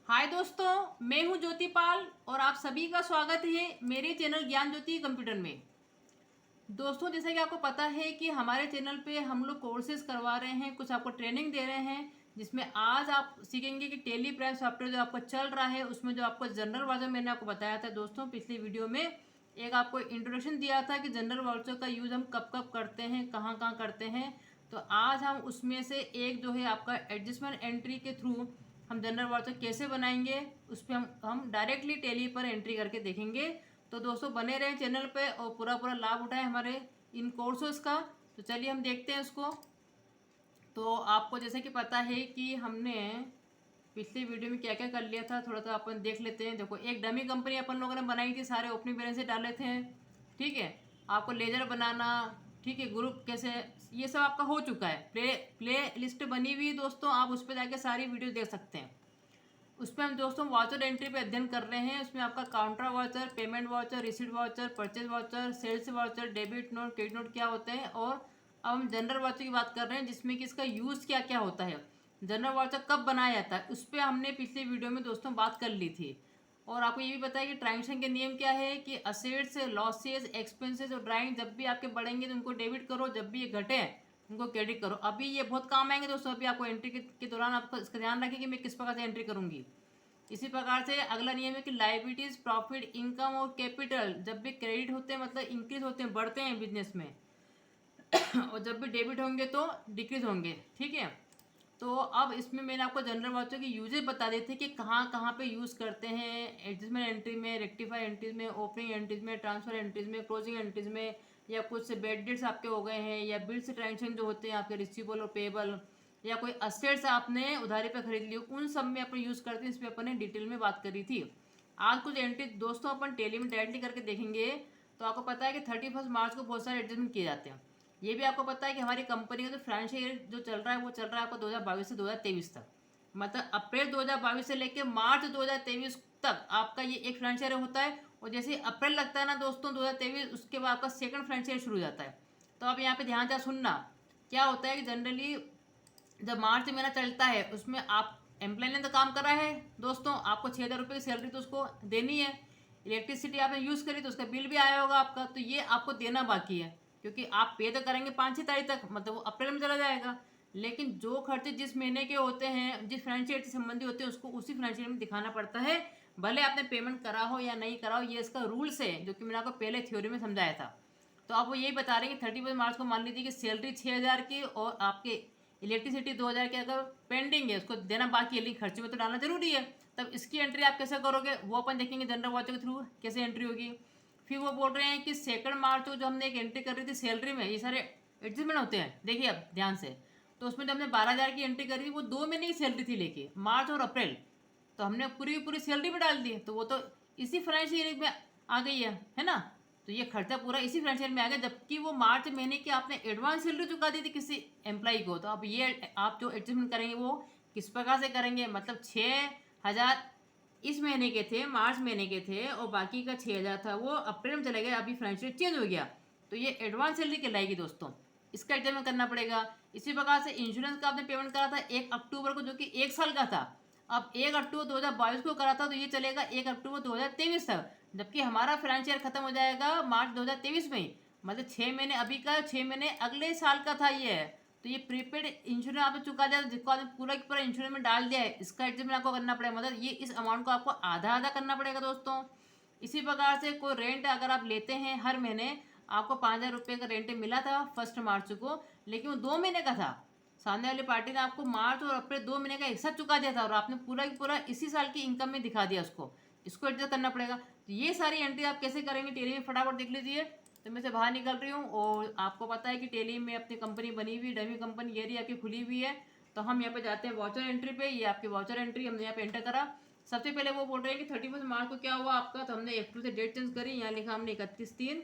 हाय दोस्तों, मैं हूं ज्योति पाल और आप सभी का स्वागत है मेरे चैनल ज्ञान ज्योति कंप्यूटर में। दोस्तों, जैसा कि आपको पता है कि हमारे चैनल पे हम लोग कोर्सेज करवा रहे हैं, कुछ आपको ट्रेनिंग दे रहे हैं, जिसमें आज आप सीखेंगे कि टेली प्राइस सॉफ्टवेयर जो आपको चल रहा है उसमें जो आपको जनरल वाउचर मैंने आपको बताया था दोस्तों पिछली वीडियो में। एक आपको इंट्रोडक्शन दिया था कि जनरल वाउचर का यूज़ हम कब कब करते हैं, कहाँ कहाँ करते हैं। तो आज हम उसमें से एक जो है आपका एडजस्टमेंट एंट्री के थ्रू हम जनरल वाउचर कैसे बनाएंगे, उस पर हम डायरेक्टली टेली पर एंट्री करके देखेंगे। तो दोस्तों बने रहें चैनल पे और पूरा पूरा लाभ उठाएं हमारे इन कोर्सेज का। तो चलिए हम देखते हैं उसको। तो आपको जैसे कि पता है कि हमने पिछली वीडियो में क्या क्या कर लिया था, थोड़ा सा अपन देख लेते हैं। देखो, एक डमी कंपनी अपन लोगों ने बनाई थी, सारे ओपनिंग बैलेंस से डाले थे। ठीक है, आपको लेजर बनाना, ठीक है, ग्रुप कैसे, ये सब आपका हो चुका है। प्ले लिस्ट बनी हुई है दोस्तों, आप उस पर जाके सारी वीडियो देख सकते हैं। उसमें हम दोस्तों वाउचर एंट्री पे अध्ययन कर रहे हैं। उसमें आपका counter voucher, payment voucher, receipt voucher, purchase voucher, sales voucher, debit note, credit note क्या होते हैं। और अब हम जनरल वाउचर की बात कर रहे हैं, जिसमें कि इसका यूज़ क्या क्या होता है, जनरल वाउचर कब बनाया जाता है, उस पर हमने पिछली वीडियो में दोस्तों बात कर ली थी। और आपको ये भी पता है कि ट्रांजेक्शन के नियम क्या है कि असेट्स, लॉसेज, एक्सपेंसेस और ड्राइंग जब भी आपके बढ़ेंगे तो उनको डेबिट करो, जब भी ये घटे उनको क्रेडिट करो। अभी ये बहुत काम आएंगे दोस्तों। अभी आपको एंट्री के दौरान आपको इसका ध्यान रखें कि मैं किस प्रकार से एंट्री करूंगी। इसी प्रकार से अगला नियम है कि लाइबिलिटीज, प्रॉफिट, इनकम और कैपिटल जब भी क्रेडिट होते हैं मतलब इंक्रीज होते हैं, बढ़ते हैं बिजनेस में और जब भी डेबिट होंगे तो डिक्रीज होंगे। ठीक है, तो अब इसमें मैंने आपको जनरल वाउचर की यूजेज बता देते हैं कि कहाँ कहाँ पे यूज़ करते हैं। एडजस्टमेंट एंट्री में, रेक्टिफाई एंट्रीज में, ओपनिंग एंट्रीज में, ट्रांसफर एंट्रीज में, क्लोजिंग एंट्रीज में, या कुछ बैड डेट्स आपके हो गए हैं, या बिल्स ट्रांजेक्शन जो होते हैं आपके रिसीवेबल और पेबल, या कोई असेट्स आपने उधारी पे खरीद ली, उन सब में अपन यूज़ करते हैं। इस पर अपन ने डिटेल में बात करी थी। आज कुछ एंट्री दोस्तों अपन टेली में डायरेक्टली करके देखेंगे। तो आपको पता है कि 31 मार्च को बहुत सारे एडजस्टमेंट किए जाते हैं। ये भी आपको पता है कि हमारी कंपनी का जो फाइनेंशियल ईयर जो चल रहा है वो चल रहा है आपको 2022 से 2023 तक। मतलब अप्रैल 2022 से लेकर मार्च 2023 तक आपका ये एक फाइनेंशियल ईयर होता है। और जैसे अप्रैल लगता है ना दोस्तों 2023, उसके बाद आपका सेकंड फाइनेंशियल ईयर शुरू हो जाता है। तो आप यहाँ पे ध्यान से सुनना, क्या होता है कि जनरली जब मार्च महीना चलता है उसमें आप एम्प्लॉय ने तो काम करा है दोस्तों, आपको 6,000 रुपये की सैलरी तो उसको देनी है। इलेक्ट्रिसिटी आपने यूज़ करी तो उसका बिल भी आया होगा आपका, तो ये आपको देना बाकी है, क्योंकि आप पे तो करेंगे 5-6 तारीख तक, मतलब वो अप्रैल में चला जाएगा। लेकिन जो खर्चे जिस महीने के होते हैं, जिस फाइनेंशियल से संबंधित होते हैं, उसको उसी फाइनेंशियल में दिखाना पड़ता है, भले आपने पेमेंट करा हो या नहीं करा हो। ये इसका रूल्स है जो कि मैंने आपको पहले थ्योरी में समझाया था। तो आप वो यही बता रहे हैं कि 31 मार्च को मान लीजिए कि सैलरी 6,000 की और आपके इलेक्ट्रिसिटी 2,000 की अगर पेंडिंग है, उसको देना बाकी है, लेकिन खर्चे में तो डालना जरूरी है। तब इसकी एंट्री आप कैसे करोगे वो अपन देखेंगे जनरल वाउचर के थ्रू कैसे एंट्री होगी। फिर वो बोल रहे हैं कि 2 मार्च को जो हमने एक एंट्री कर रही थी सैलरी में, ये सारे एडजस्टमेंट होते हैं, देखिए अब ध्यान से। तो उसमें जो हमने 12,000 की एंट्री करी थी वो 2 महीने की सैलरी थी, लेके मार्च और अप्रैल, तो हमने पूरी पूरी सैलरी में डाल दी, तो वो तो इसी फाइनेंशियल ईयर में आ गई है ना। तो ये खर्चा पूरा इसी फाइनेंशियल में आ गया, जबकि वो मार्च महीने की आपने एडवांस सैलरी चुका दी थी किसी एम्प्लॉय को। तो अब ये आप जो एडजस्टमेंट करेंगे वो किस प्रकार से करेंगे, मतलब 6,000 इस महीने के थे, मार्च महीने के थे, और बाकी का 6,000 था वो अप्रैल में चले गए, अभी फाइनेंशियल चेंज हो गया, तो ये एडवांस सैलरी कहलाएगी दोस्तों। इसका एडजस्टमेंट करना पड़ेगा। इसी प्रकार से इंश्योरेंस का आपने पेमेंट करा था 1 अक्टूबर को, जो कि 1 साल का था। अब 1 अक्टूबर 2022 को करा था, तो ये चलेगा 1 अक्टूबर 2023 तक, जबकि हमारा फाइनेंशियल खत्म हो जाएगा मार्च 2023 में ही। मतलब 6 महीने अभी का, 6 महीने अगले साल का था ये। तो ये प्रीपेड इंश्योरेंस आपने चुका दिया, जिसको आपने पूरा की पूरा इंश्योरेंस में डाल दिया है, इसका एडजस्टमेंट आपको करना पड़ेगा। मतलब ये इस अमाउंट को आपको आधा आधा करना पड़ेगा दोस्तों। इसी प्रकार से कोई रेंट अगर आप लेते हैं हर महीने, आपको 5,000 रुपये का रेंट मिला था 1 मार्च को, लेकिन वो 2 महीने का था। सामने वाली पार्टी ने आपको मार्च और अप्रैल 2 महीने का एक साथ चुका दिया था, और आपने पूरा की पूरा इसी साल की इनकम में दिखा दिया उसको। इसको एडजस्ट करना पड़ेगा। तो ये सारी एंट्री आप कैसे करेंगे टेली में, फटाफट देख लीजिए। तो मैं से बाहर निकल रही हूँ, और आपको पता है कि टेली में अपनी कंपनी बनी हुई, डमी कंपनी ये रही आपकी खुली हुई है। तो हम यहाँ पे जाते हैं वाउचर एंट्री पे। ये आपकी वाउचर एंट्री हमने यहाँ पे एंटर करा। सबसे पहले वो बोल रहे हैं कि 31 मार्च को क्या हुआ आपका, तो हमने F2 से डेट चेंज करी, यहाँ लिखा हमने 31/3।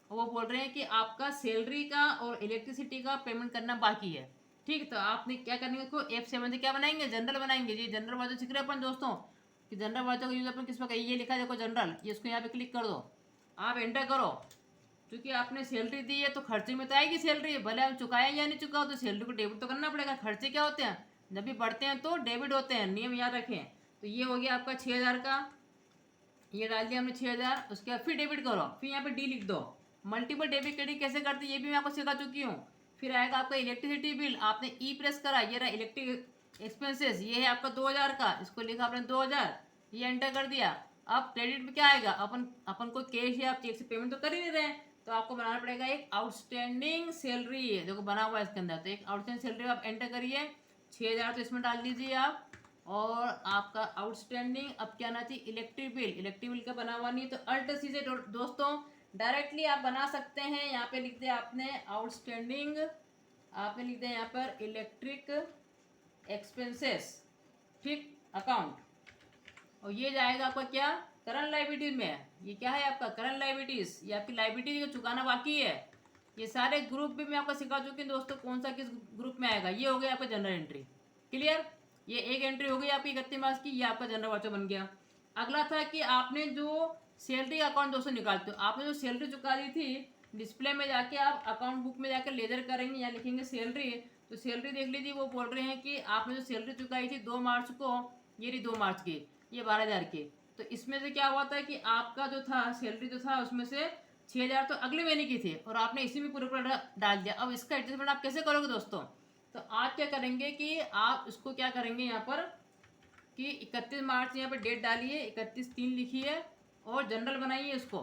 और वो बोल रहे हैं कि आपका सैलरी का और इलेक्ट्रिसिटी का पेमेंट करना बाकी है। ठीक, तो आपने क्या करेंगे, इसको F7 से क्या बनाएंगे, जनरल बनाएंगे जी। जनरल वाउचर सीख रहे हैं अपन दोस्तों, कि जनरल वाउचर का यूज अपन किस पर, ये लिखा है देखो जनरल, ये इसको यहाँ पे क्लिक कर दो, आप एंटर करो। क्योंकि आपने सैलरी दी है तो खर्चे में तो आएगी सैलरी, भले आप चुकाएं या नहीं चुकाओ, तो सैलरी को डेबिट तो करना पड़ेगा। खर्चे क्या होते हैं, जब भी बढ़ते हैं तो डेबिट होते हैं, नियम याद रखें। तो ये हो गया आपका 6,000 का, ये डाल दिया हमने 6,000। उसके बाद फिर डेबिट करो, फिर यहाँ पे डी लिख दो। मल्टीपल डेबिट क्रेडिट कैसे करते हैं ये भी मैं आपको सिखा चुकी हूँ। फिर आएगा आपका इलेक्ट्रिसिटी बिल, आपने ई प्रेस करा, ये रहा इलेक्ट्रिक एक्सपेंसेस, ये है आपका 2,000 का, इसको लिखा आपने 2,000, ये एंटर कर दिया। अब क्रेडिट में क्या आएगा, अपन अपन को कैश या चेक से पेमेंट तो कर ही नहीं रहे हैं, तो आपको बनाना पड़ेगा एक आउटस्टैंडिंग सैलरी है, देखो बना हुआ है इसके अंदर। तो एक आउटस्टैंडिंग सैलरी आप एंटर करिए, 6,000 तो इसमें डाल दीजिए आप। और आपका आउटस्टैंडिंग अब क्या आना चाहिए, इलेक्ट्रिक बिल का बना हुआ नहीं, तो अल्ट सी से दोस्तों डायरेक्टली आप बना सकते हैं। यहाँ पे लिख दिया आपने आउटस्टैंडिंग, आपने लिख दिया यहाँ पर इलेक्ट्रिक एक्सपेंसेस, ठीक, अकाउंट। और ये जाएगा आपका क्या, करंट लाइबिलिटीज में। ये क्या है आपका करंट लाइबिलिटीज, ये आपकी लाइबिलिटी जो चुकाना बाकी है। ये सारे ग्रुप भी मैं आपको सिखा चुकी हूँ दोस्तों, कौन सा किस ग्रुप में आएगा। ये हो गया आपका जनरल एंट्री, क्लियर। ये एक एंट्री हो गई आपकी 31 मार्च की, ये आपका जनरल वाउचर बन गया। अगला था कि आपने जो सैलरी अकाउंट दोस्तों निकालते हो, आपने जो सैलरी चुका दी थी, डिस्प्ले में जाके आप अकाउंट बुक में जाकर लेजर करेंगे, यहाँ लिखेंगे सैलरी। तो सैलरी देख लीजिए, वो बोल रहे हैं कि आपने जो सैलरी चुकाई थी 2 मार्च को, ये रही 2 मार्च की, ये 12,000 की। तो इसमें से क्या हुआ था कि आपका जो था सैलरी जो था उसमें से 6,000 तो अगले महीने की थी, और आपने इसी में पूरा डाल दिया। अब इसका एडजस्टमेंट आप कैसे करोगे दोस्तों, तो आप क्या करेंगे कि आप इसको क्या करेंगे यहाँ पर कि 31 मार्च यहाँ पर डेट डालिए, 31/3 लिखिए और जनरल बनाइए इसको,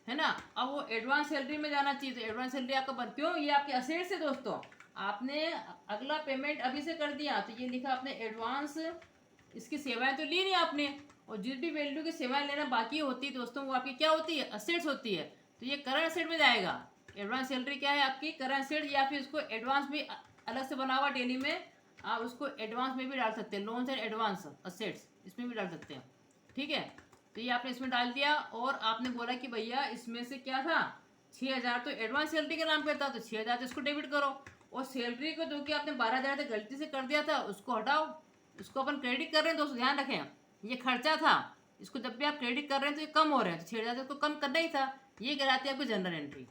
है ना। अब वो एडवांस सैलरी में जाना चाहिए, तो एडवांस सैलरी आपका बन, क्यों, ये आपके असेट्स है दोस्तों। आपने अगला पेमेंट अभी से कर दिया, तो ये लिखा आपने एडवांस, इसकी सेवाएं तो ली नहीं आपने, और जिस भी वैल्यू की सेवाएं लेना बाकी होती है दोस्तों, वो आपकी क्या होती है, असेट्स होती है। तो ये करंट असेट में जाएगा। एडवांस सैलरी क्या है आपकी, करंट असेट, या फिर इसको एडवांस भी अलग से बना हुआ डेली में, आप उसको एडवांस में भी डाल सकते हैं, लोन्स एंड एडवांस असेट्स इसमें भी डाल सकते हैं, ठीक है। तो ये आपने इसमें डाल दिया, और आपने बोला कि भैया इसमें से क्या था, 6,000 तो एडवांस सैलरी के नाम पे था, तो 6,000 तो इसको डेबिट करो, और सैलरी को जो कि आपने 12,000 तक गलती से कर दिया था उसको हटाओ, इसको अपन क्रेडिट कर रहे हैं दोस्तों, ध्यान रखें ये खर्चा था, इसको जब भी आप क्रेडिट कर रहे हैं तो ये कम हो रहे हैं, तो 6,000 को कम करना ही था, ये कहलाती है आपकी जनरल एंट्री।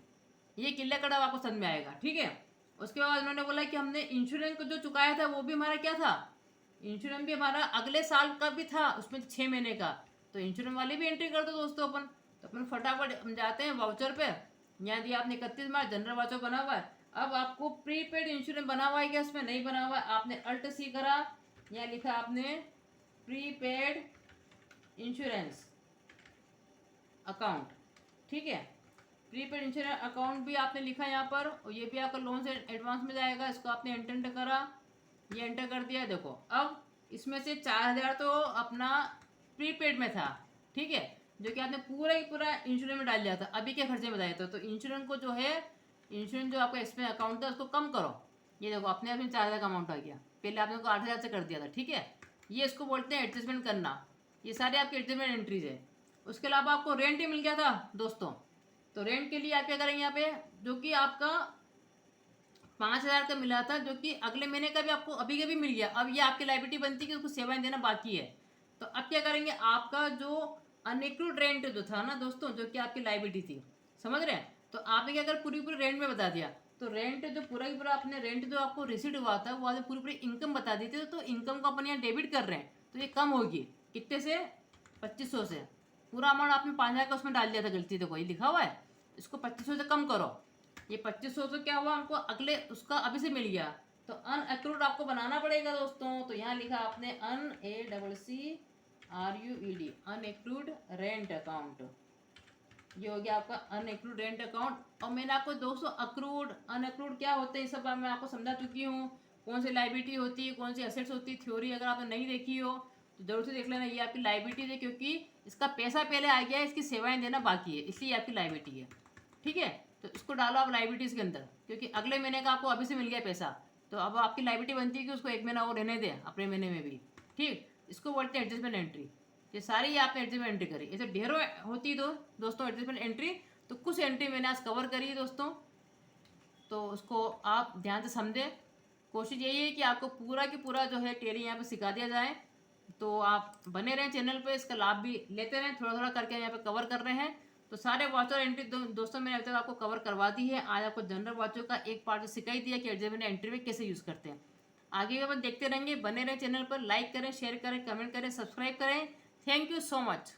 ये क्लियर कट आपको समझ में आएगा, ठीक है। उसके बाद उन्होंने बोला कि हमने इंश्योरेंस को जो चुकाया था वो भी हमारा क्या था, इंश्योरेंस भी हमारा अगले साल का भी था, उसमें 6 महीने का, तो इंश्योरेंस वाली भी एंट्री कर दो दोस्तों अपन। तो अपन फटाफट हम जाते हैं वाउचर पे, यहाँ दिया आपने 31 मार्च, जनरल वाउचर बना हुआ है। अब आपको प्रीपेड इंश्योरेंस बना हुआ है क्या, इसमें नहीं बना हुआ है, आपने अल्ट सी करा, यहाँ लिखा आपने प्रीपेड इंश्योरेंस अकाउंट, ठीक है। प्रीपेड इंश्योरेंस अकाउंट भी आपने लिखा यहाँ पर, और ये भी आपका लोन से एडवांस में जाएगा, इसको आपने एंटर करा, ये एंटर कर दिया। देखो अब इसमें से 4,000 तो अपना प्रीपेड में था, ठीक है, जो कि आपने पूरा ही पूरा इंश्योरेंस में डाल दिया था, अभी के खर्चे में बताया था। तो इंश्योरेंस को जो है, इंश्योरेंस जो आपका इसमें अकाउंट था उसको कम करो, ये देखो अपने आप में 4,000 का अमाउंट आ गया, पहले आपने को 8,000 से कर दिया था, ठीक है। ये इसको बोलते हैं एडजस्टमेंट करना, ये सारे आपके एडजस्टमेंट एंट्रीज है। उसके अलावा आपको रेंट ही मिल गया था दोस्तों, तो रेंट के लिए आप क्या करेंगे यहाँ पे, जो कि आपका 5,000 का मिला था, जो कि अगले महीने का भी आपको अभी के भी मिल गया, अब ये आपकी लाइबिलिटी बनती है कि उसको सेवाएं देना बाकी है। तो अब क्या करेंगे, आपका जो अनएक्रूड रेंट जो था ना दोस्तों, जो कि आपकी लाइबिलिटी थी, समझ रहे हैं, तो आपने क्या कर पूरी पूरी रेंट में बता दिया, तो रेंट जो पूरा की पूरा आपने रेंट जो आपको रिसीट हुआ था वो आपने पूरी पूरी इनकम बता दी थी, तो इनकम को अपन यहाँ डेबिट कर रहे हैं, तो ये कम होगी कितने से, 2,500 से। पूरा अमाउंट आपने 5,000 का उसमें डाल दिया था गलती से, कोई लिखा हुआ है, इसको 2,500 से कम करो, ये 2,500 से क्या हुआ हमको अगले उसका अभी से मिल गया, तो अनअक्रूड आपको बनाना पड़ेगा दोस्तों। तो यहाँ लिखा आपने ACCRUED अनएक्रूड रेंट अकाउंट, ये हो गया आपका अनएक्रूड रेंट अकाउंट। और मैंने आपको दोस्तों अक्रूड अनअक्रूड क्या होते हैं ये सब मैं आपको समझा चुकी हूँ, कौन सी लाइबिलिटी होती है, कौन सी एसेट्स होती है, थ्योरी अगर आपने नहीं देखी हो तो जरूर से देख लेना। ये आपकी लाइबिलिटीज है, क्योंकि इसका पैसा पहले आ गया है, इसकी सेवाएं देना बाकी है, इसलिए आपकी लाइबिलिटी है, ठीक है। तो इसको डालो आप लाइबिलिटीज के अंदर, क्योंकि अगले महीने का आपको अभी से मिल गया पैसा, तो अब आपकी लाइबिलिटी बनती है कि उसको 1 महीना और रहने दें अपने महीने में भी, ठीक। इसको बोलते हैं एडजस्टमेंट एंट्री। ये सारी आपने एडजस्टमेंट एंट्री करी, ऐसे ढेरों होती तो दोस्तों एडजस्टमेंट एंट्री, तो कुछ एंट्री मैंने आज कवर करी है दोस्तों, तो उसको आप ध्यान से समझें। कोशिश यही है कि आपको पूरा की पूरा जो है टैली यहाँ पे सिखा दिया जाए, तो आप बने रहें चैनल पे, इसका लाभ भी लेते रहें, थोड़ा थोड़ा करके यहाँ पे कवर कर रहे हैं। तो सारे वाचर एंट्री दोस्तों मैंने अभी तक आपको कवर करवा दी है। आज आपको जनरल वाचर का एक पार्ट सिखाई दिया कि एडजस्टमेंट एंट्री में कैसे यूज़ करते हैं। आगे भी बस देखते रहेंगे, बने रहें चैनल पर, लाइक करें, शेयर करें, कमेंट करें, सब्सक्राइब करें। Thank you so much.